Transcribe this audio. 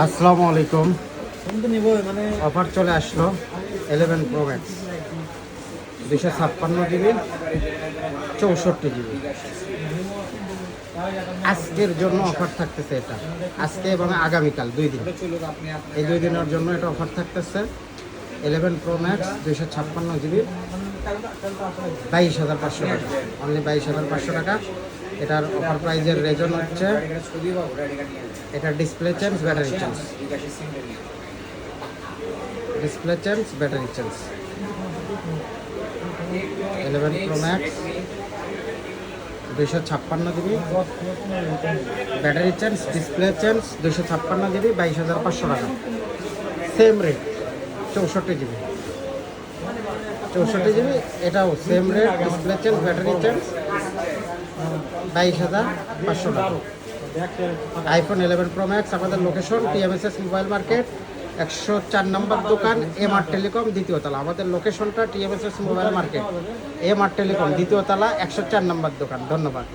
আসসালামু আলাইকুম। অফার চলে আসলো 11 প্রো ম্যাক্স 256 জিবি 64 জিবি। আজকের জন্য অফার থাকতেছে এটা, আজকে এবং আগামীকাল 2 দিন, এই 2 দিনের জন্য এটা অফার থাকতেছে। 11 প্রো ম্যাক্স 256 জিবি 22,500 টাকা, অনলি 22,500 টাকা। এটার অফার প্রাইজের রেজন হচ্ছে এটা display change, battery change, display change, battery change. 11 pro max 256 GB, battery change, display change, 256 GB 22,500 টাকা। সেম রেট 64 জিবি, 64 জিবি, এটাও same rate, display change, battery change, 22,500 টাকা। IPhone 11 pro max আমাদের location TMSS mobile market 104 নম্বর দোকান, MR telecom দ্বিতীয় তলা। আমাদের লোকেশনটা TMSS mobile market, MR telecom দ্বিতীয় তলা, 104 নম্বর দোকান। ধন্যবাদ।